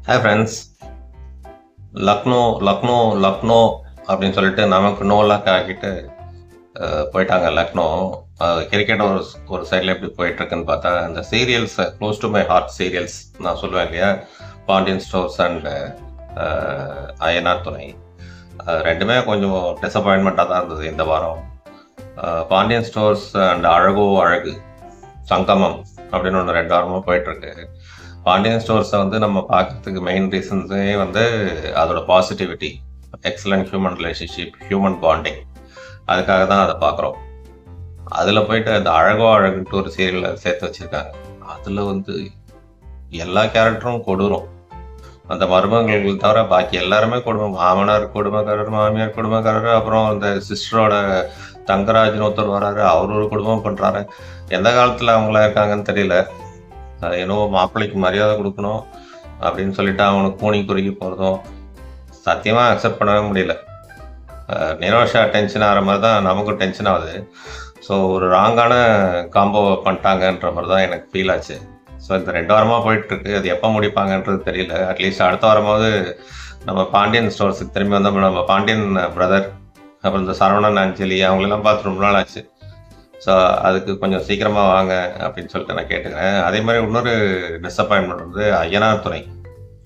Hi friends. Lucknow Lucknow Lucknow அப்படின்னு சொல்லிட்டு நமக்கு நோ லக் ஆக்கிட்டு போயிட்டாங்க லக்னோ. கிரிக்கெட் ஒரு சைடில் எப்படி போயிட்டுருக்குன்னு பார்த்தா, இந்த serials close to my heart serials நான் சொல்லுவேன் இல்லையா, பாண்டியன் ஸ்டோர்ஸ் அண்ட் அய்யனார் துணை, ரெண்டுமே கொஞ்சம் டிசப்பாயின்மெண்ட்டாக தான் இருந்தது இந்த வாரம். பாண்டியன் ஸ்டோர்ஸ் அண்ட் அழகோ அழகு சங்கமம் அப்படின்னு ஒன்று 2 வாரமாக போயிட்டுருக்கு. பாண்டியன் ஸ்டோர்ஸை வந்து நம்ம பார்க்கறதுக்கு மெயின் ரீசன்ஸே வந்து அதோட positivity, excellent human relationship, human bonding, அதுக்காக தான் அதை பார்க்குறோம். அதில் போயிட்டு அந்த அழகோ அழகுன்ட்டு ஒரு சீரியலில் சேர்த்து வச்சுருக்காங்க. அதில் வந்து எல்லா கேரக்டரும் கொடூரம். அந்த மருமகள் தவிர பாக்கி எல்லாருமே கொடுமை. மாமனார் கொடுமைக்காரர், மாமியார் கொடுமைக்காரர், அப்புறம் அந்த சிஸ்டரோட தங்கராஜ்னு ஒருத்தர் வராரு, அவர் ஒரு குடும்பம் பண்ணுறாரு. எந்த காலத்தில் அவங்களா இருக்காங்கன்னு தெரியல. ஏன்னோ மாப்பிள்ளைக்கு மரியாதை கொடுக்கணும் அப்படின்னு சொல்லிட்டு அவனுக்கு கூனி குறுகி போகிறதும் சத்தியமாக அக்செப்ட் பண்ணவே முடியல. நிரோஷா டென்ஷன் ஆகிற மாதிரி தான் நமக்கும் டென்ஷன் ஆகுது. ஸோ ஒரு ராங்கான காம்போ பண்ணிட்டாங்கன்ற மாதிரி தான் எனக்கு ஃபீல் ஆச்சு. ஸோ இந்த 2 வாரமாக போயிட்டுருக்கு. அது எப்போ முடிப்பாங்கன்றது தெரியல. அட்லீஸ்ட் அடுத்த வாரமாவது நம்ம பாண்டியன் ஸ்டோர்ஸுக்கு திரும்பி வந்தோம். நம்ம பாண்டியன் பிரதர், அப்புறம் இந்த சரவணன், அஞ்சலி, அவங்களெல்லாம் பார்த்து ரொம்ப நாள் ஆச்சு. ஸோ அதுக்கு கொஞ்சம் சீக்கிரமாக வாங்க அப்படின்னு சொல்லிட்டு நான் கேட்டுக்கிறேன். அதே மாதிரி இன்னொரு டிஸப்பாயின்மெண்ட் வந்து அய்யனார் துணை.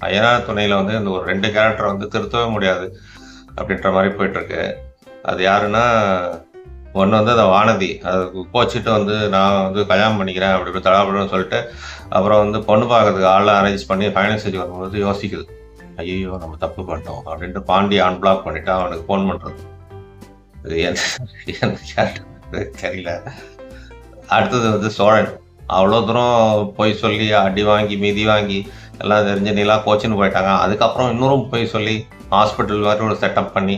அய்யனார் துணையில் வந்து இந்த ஒரு 2 கேரக்டரை வந்து திருத்தவே முடியாது அப்படின்ற மாதிரி போயிட்டுருக்கு. அது யாருன்னா, ஒன்று வந்து அந்த வானதி, அது கோச்சிட்டு வந்து நான் வந்து கல்யாணம் பண்ணிக்கிறேன் அப்படி தடாபடன்னு சொல்லிட்டு, அப்புறம் வந்து பொண்ணு பார்க்கறதுக்கு ஆளெலாம் அரேஞ்ச் பண்ணி ஃபைனல் ஸ்டேஜ் வரும்போது யோசிக்குது, ஐயோ நம்ம தப்பு பண்ணிட்டோம் அப்படின்ட்டு பாண்டி அன்பிளாக் பண்ணிவிட்டு அவனுக்கு ஃபோன் பண்ணுறது. இது என்ன கேரக்டர் தெரியல. அடுத்தது வந்து சோழன். அவ்வளோ தூரம் போய் சொல்லி அடி வாங்கி மிதி வாங்கி எல்லாம் தெரிஞ்சு நீலாம் கோச்சின்னு போயிட்டாங்க. அதுக்கப்புறம் இன்னொரும் போய் சொல்லி ஹாஸ்பிட்டல் மாதிரி ஒரு செட்டப் பண்ணி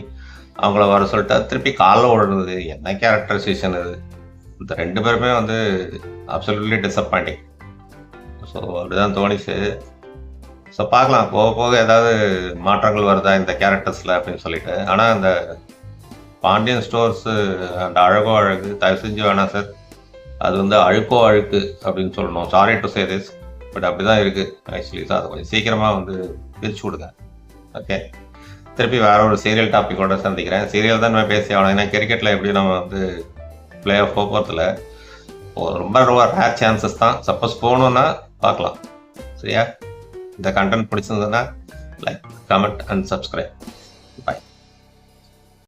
அவங்கள வர சொல்லிட்டு திருப்பி காலைல ஓடுறது. என்ன கேரக்டரைசேஷன் இது! இந்த 2 பேருமே வந்து அப்சல்யூட்லி டிஸப்பாயிண்டிங். ஸோ அப்படிதான் தோணிச்சு. ஸோ பார்க்கலாம், போக போக ஏதாவது மாற்றங்கள் வருதா இந்த கேரக்டர்ஸில் அப்படின்னு சொல்லிட்டு. ஆனால் இந்த பாண்டியன் ஸ்டோர்ஸு அண்ட் அழகோ அழகு தயவு செஞ்சு வேணாம் சார், அது வந்து அழுக்கோ அழுக்கு அப்படின்னு சொல்லணும். Sorry to say this, but அப்படி தான் இருக்குது ஆக்சுவலி. ஸோ அதை கொஞ்சம் சீக்கிரமாக வந்து பிரித்து விடுங்க. ஓகே, திருப்பி வேறு ஒரு சீரியல் டாப்பிக்கோட சந்திக்கிறேன். சீரியல் தான் நான் பேசி ஆகணும். ஏன்னா கிரிக்கெட்டில் எப்படி நம்ம வந்து பிளே ஆஃப் போகிறதுல ரொம்ப ரேர் சான்சஸ் தான். சப்போஸ் போகணுன்னா பார்க்கலாம். சரியா? இந்த கண்டென்ட் பிடிச்சிருந்ததுன்னா லைக், கமெண்ட் அண்ட் சப்ஸ்கிரைப்.